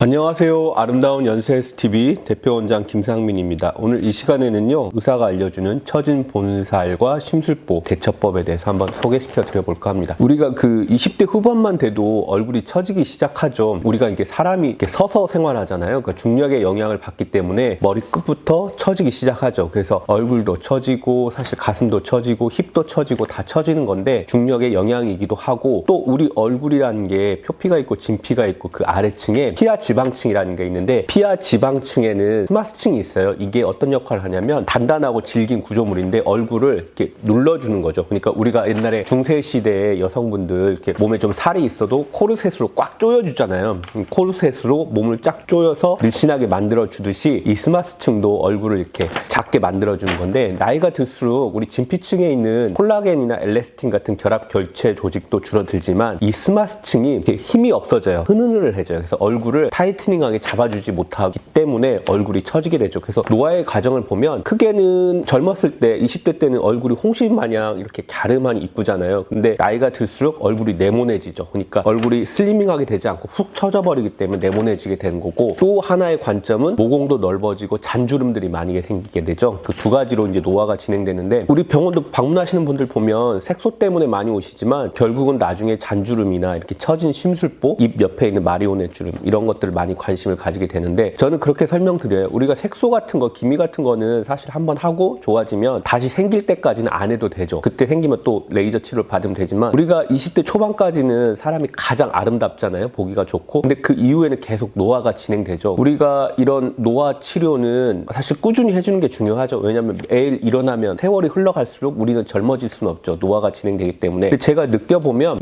안녕하세요. 아름다운 연세STV 대표원장 김상민입니다. 오늘 이 시간에는요, 의사가 알려주는 처진 본살과 심술보 대처법에 대해서 한번 소개시켜 드려볼까 합니다. 우리가 그 20대 후반만 돼도 얼굴이 처지기 시작하죠. 우리가 이게 사람이 이렇게 서서 생활하잖아요. 그러니까 중력의 영향을 받기 때문에 머리끝부터 처지기 시작하죠. 그래서 얼굴도 처지고 사실 가슴도 처지고 힙도 처지고 다 처지는 건데 중력의 영향이기도 하고, 또 우리 얼굴이라는 게 표피가 있고 진피가 있고 그 아래층에 피하 지방층이라는 게 있는데, 피하 지방층에는 스마스층이 있어요. 이게 어떤 역할을 하냐면 단단하고 질긴 구조물인데 얼굴을 이렇게 눌러주는 거죠. 그러니까 우리가 옛날에 중세 시대에 여성분들 이렇게 몸에 좀 살이 있어도 코르셋으로 꽉 조여주잖아요. 코르셋으로 몸을 쫙 조여서 늘씬하게 만들어주듯이 이 스마스층도 얼굴을 이렇게 작게 만들어주는 건데, 나이가 들수록 우리 진피층에 있는 콜라겐이나 엘라스틴 같은 결합 결체 조직도 줄어들지만 이 스마스층이 이렇게 힘이 없어져요. 흐느흐느해져요. 그래서 얼굴을 타이트닝하게 잡아주지 못하기 때문에 얼굴이 처지게 되죠. 그래서 노화의 과정을 보면 크게는 젊었을 때 20대 때는 얼굴이 홍시 마냥 이렇게 갸름하니 이쁘잖아요. 근데 나이가 들수록 얼굴이 네모내지죠. 그러니까 얼굴이 슬리밍하게 되지 않고 훅 처져버리기 때문에 네모내지게 되는 거고, 또 하나의 관점은 모공도 넓어지고 잔주름들이 많이 생기게 되죠. 그 두 가지로 이제 노화가 진행되는데, 우리 병원도 방문하시는 분들 보면 색소 때문에 많이 오시지만 결국은 나중에 잔주름이나 이렇게 처진 심술보, 입 옆에 있는 마리오네 주름 이런 것들을 많이 관심을 가지게 되는데, 저는 그렇게 설명드려요. 우리가 색소 같은 거, 기미 같은 거는 사실 한번 하고 좋아지면 다시 생길 때까지는 안 해도 되죠. 그때 생기면 또 레이저 치료를 받으면 되지만, 우리가 20대 초반까지는 사람이 가장 아름답잖아요. 보기가 좋고. 근데 그 이후에는 계속 노화가 진행되죠. 우리가 이런 노화 치료는 사실 꾸준히 해주는 게 중요하죠. 왜냐면 매일 일어나면 세월이 흘러갈수록 우리는 젊어질 수는 없죠. 노화가 진행되기 때문에. 근데 제가 느껴보면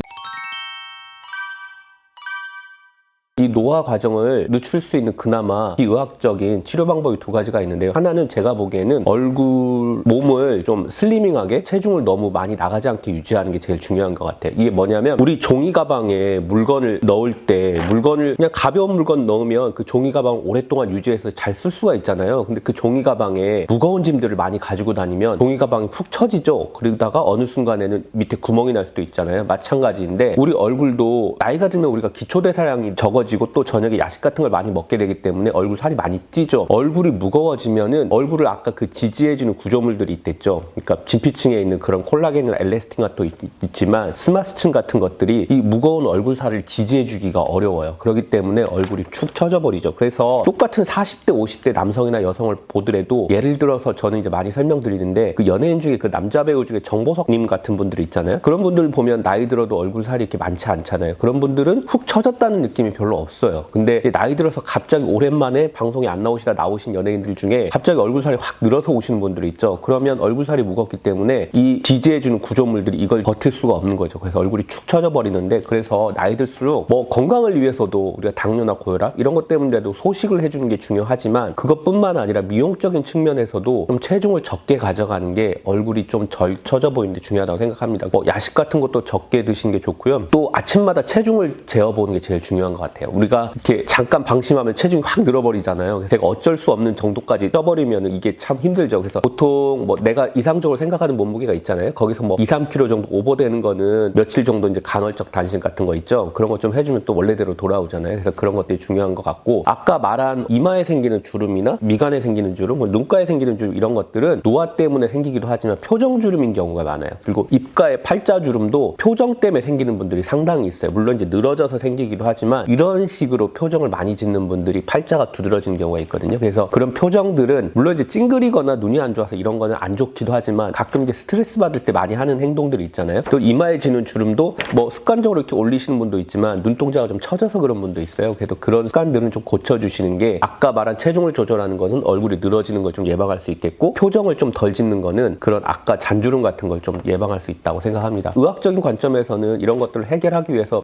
이 노화 과정을 늦출 수 있는 그나마 비의학적인 치료 방법이 두 가지가 있는데요. 하나는 제가 보기에는 얼굴, 몸을 좀 슬리밍하게, 체중을 너무 많이 나가지 않게 유지하는 게 제일 중요한 것 같아요. 이게 뭐냐면, 우리 종이 가방에 물건을 넣을 때 물건을 그냥 가벼운 물건 넣으면 그 종이 가방을 오랫동안 유지해서 잘 쓸 수가 있잖아요. 근데 그 종이 가방에 무거운 짐들을 많이 가지고 다니면 종이 가방이 푹 처지죠. 그러다가 어느 순간에는 밑에 구멍이 날 수도 있잖아요. 마찬가지인데 우리 얼굴도 나이가 들면 우리가 기초대사량이 적어지고 또 저녁에 야식 같은 걸 많이 먹게 되기 때문에 얼굴 살이 많이 찌죠. 얼굴이 무거워지면은 얼굴을 아까 그 지지해주는 구조물들이 있댔죠. 그러니까 진피층에 있는 그런 콜라겐이나 엘라스틴 도 있지만 스마스층 같은 것들이 이 무거운 얼굴 살을 지지해주기가 어려워요. 그렇기 때문에 얼굴이 축 처져버리죠. 그래서 똑같은 40대, 50대 남성이나 여성을 보더라도, 예를 들어서 저는 이제 많이 설명드리는데, 그 연예인 중에 그 남자 배우 중에 정보석님 같은 분들 있잖아요. 그런 분들 보면 나이 들어도 얼굴 살이 이렇게 많지 않잖아요. 그런 분들은 훅 처졌다는 느낌이 별로 없어요. 근데 나이 들어서 갑자기 오랜만에 방송에 안 나오시다 나오신 연예인들 중에 갑자기 얼굴살이 확 늘어서 오시는 분들이 있죠. 그러면 얼굴살이 무겁기 때문에 이 지지해주는 구조물들이 이걸 버틸 수가 없는 거죠. 그래서 얼굴이 축 처져 버리는데, 그래서 나이 들수록 뭐 건강을 위해서도 우리가 당뇨나 고혈압 이런 것 때문에도 소식을 해주는 게 중요하지만, 그것뿐만 아니라 미용적인 측면에서도 좀 체중을 적게 가져가는 게 얼굴이 좀 덜 처져 보이는데 중요하다고 생각합니다. 뭐 야식 같은 것도 적게 드시는 게 좋고요. 또 아침마다 체중을 재어보는 게 제일 중요한 것 같아요. 우리가 이렇게 잠깐 방심하면 체중이 확 늘어버리잖아요. 그래서 어쩔 수 없는 정도까지 쪄버리면 이게 참 힘들죠. 그래서 보통 뭐 내가 이상적으로 생각하는 몸무게가 있잖아요. 거기서 뭐 2, 3kg 정도 오버되는 거는 며칠 정도 이제 간헐적 단식 같은 거 있죠. 그런 거 좀 해주면 또 원래대로 돌아오잖아요. 그래서 그런 것들이 중요한 것 같고, 아까 말한 이마에 생기는 주름이나 미간에 생기는 주름, 눈가에 생기는 주름 이런 것들은 노화 때문에 생기기도 하지만 표정 주름인 경우가 많아요. 그리고 입가에 팔자 주름도 표정 때문에 생기는 분들이 상당히 있어요. 물론 이제 늘어져서 생기기도 하지만 이런 식으로 표정을 많이 짓는 분들이 팔자가 두드러지는 경우가 있거든요. 그래서 그런 표정들은 물론 이제 찡그리거나 눈이 안 좋아서 이런 거는 안 좋기도 하지만, 가끔 이제 스트레스 받을 때 많이 하는 행동들이 있잖아요. 또 이마에 지는 주름도 뭐 습관적으로 이렇게 올리시는 분도 있지만 눈동자가 좀 처져서 그런 분도 있어요. 그래서 그런 습관들은 좀 고쳐주시는 게, 아까 말한 체중을 조절하는 거는 얼굴이 늘어지는 걸 좀 예방할 수 있겠고, 표정을 좀 덜 짓는 거는 그런 아까 잔주름 같은 걸 좀 예방할 수 있다고 생각합니다. 의학적인 관점에서는 이런 것들을 해결하기 위해서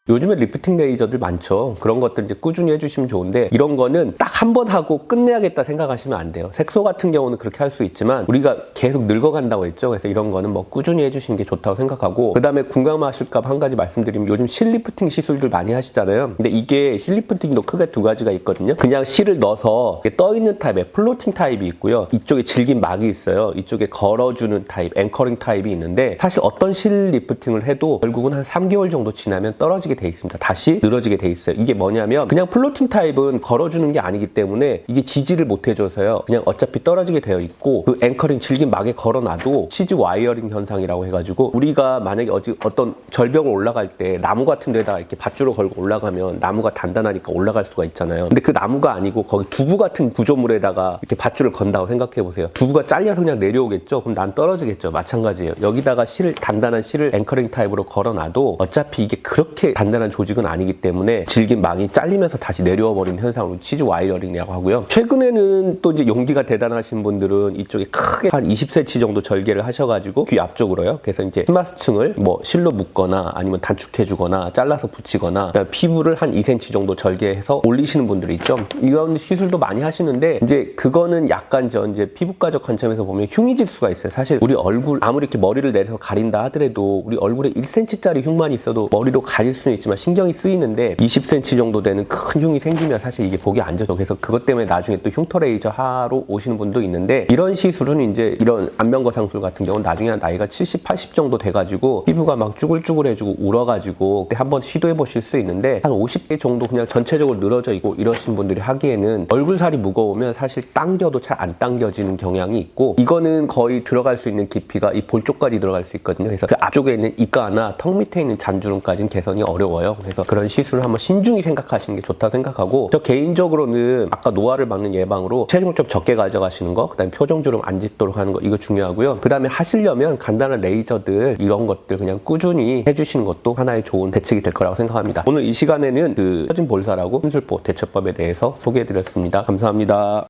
요즘에 리프팅 레이저들 많죠. 그런 것들 이제 꾸준히 해주시면 좋은데, 이런 거는 딱 한 번 하고 끝내야겠다 생각하시면 안 돼요. 색소 같은 경우는 그렇게 할 수 있지만, 우리가 계속 늙어간다고 했죠. 그래서 이런 거는 뭐 꾸준히 해주시는 게 좋다고 생각하고, 그 다음에 궁금하실까 봐 한 가지 말씀드리면 요즘 실리프팅 시술들 많이 하시잖아요. 근데 이게 실리프팅도 크게 두 가지가 있거든요. 그냥 실을 넣어서 떠있는 타입의 플로팅 타입이 있고요. 이쪽에 질긴 막이 있어요. 이쪽에 걸어주는 타입, 앵커링 타입이 있는데, 사실 어떤 실 리프팅을 해도 결국은 한 3개월 정도 지나면 떨어지게 돼 있습니다. 다시 늘어지게 돼 있어요. 이게 뭐냐면 그냥 플로팅 타입은 걸어주는 게 아니기 때문에 이게 지지를 못 해줘서요. 그냥 어차피 떨어지게 되어 있고, 그 앵커링 질긴 막에 걸어놔도 치즈 와이어링 현상이라고 해가지고, 우리가 만약에 어떤 절벽을 올라갈 때 나무 같은 데다가 이렇게 밧줄을 걸고 올라가면 나무가 단단하니까 올라갈 수가 있잖아요. 근데 그 나무가 아니고 거기 두부 같은 구조물에다가 이렇게 밧줄을 건다고 생각해 보세요. 두부가 잘려서 그냥 내려오겠죠? 그럼 난 떨어지겠죠? 마찬가지예요. 여기다가 단단한 실을 앵커링 타입으로 걸어놔도 어차피 이게 그렇게 단단한 조직은 아니기 때문에 질긴 막이 잘리면서 다시 내려와 버리는 현상으로 치즈 와이어링이라고 하고요. 최근에는 또 이제 용기가 대단하신 분들은 이쪽에 크게 한 20cm 정도 절개를 하셔가지고 귀 앞쪽으로요. 그래서 이제 스마스층을 뭐 실로 묶거나 아니면 단축해주거나 잘라서 붙이거나, 그다음에 피부를 한 2cm 정도 절개해서 올리시는 분들이 있죠. 이런 시술도 많이 하시는데, 이제 그거는 약간 이제 피부과적 관점에서 보면 흉이 질 수가 있어요. 사실 우리 얼굴 아무리 이렇게 머리를 내려서 가린다 하더라도 우리 얼굴에 1cm짜리 흉만이 있어도 머리로 가릴 수는 있지만 신경이 쓰이는데, 20cm 정도 되는 큰 흉이 생기면 사실 이게 보기 안 좋죠. 그래서 그것 때문에 나중에 또 흉터 레이저 하러 오시는 분도 있는데, 이런 시술은 이제 이런 안면거상술 같은 경우는 나중에 나이가 70, 80 정도 돼가지고 피부가 막 쭈글쭈글해지고 울어가지고 그때 한번 시도해 보실 수 있는데, 한 50대 정도 그냥 전체적으로 늘어져 있고 이러신 분들이 하기에는 얼굴살이 무거우면 사실 당겨도 잘 안 당겨지는 경향이 있고, 이거는 거의 들어갈 수 있는 깊이가 이 볼 쪽까지 들어갈 수 있거든요. 그래서 그 앞쪽에 있는 이가나 턱 밑에 있는 잔주름까지는 개선이 어려워요. 그래서 그런 시술을 한번 신중히 생각하시는 게 좋다고 생각하고, 저 개인적으로는 아까 노화를 막는 예방으로 체중을 좀 적게 가져가시는 거, 그 다음에 표정주름 안 짙도록 하는 거, 이거 중요하고요. 그 다음에 하시려면 간단한 레이저들 이런 것들 그냥 꾸준히 해주시는 것도 하나의 좋은 대책이 될 거라고 생각합니다. 오늘 이 시간에는 그 처진 볼살하고 순술보 대처법에 대해서 소개해드렸습니다. 감사합니다.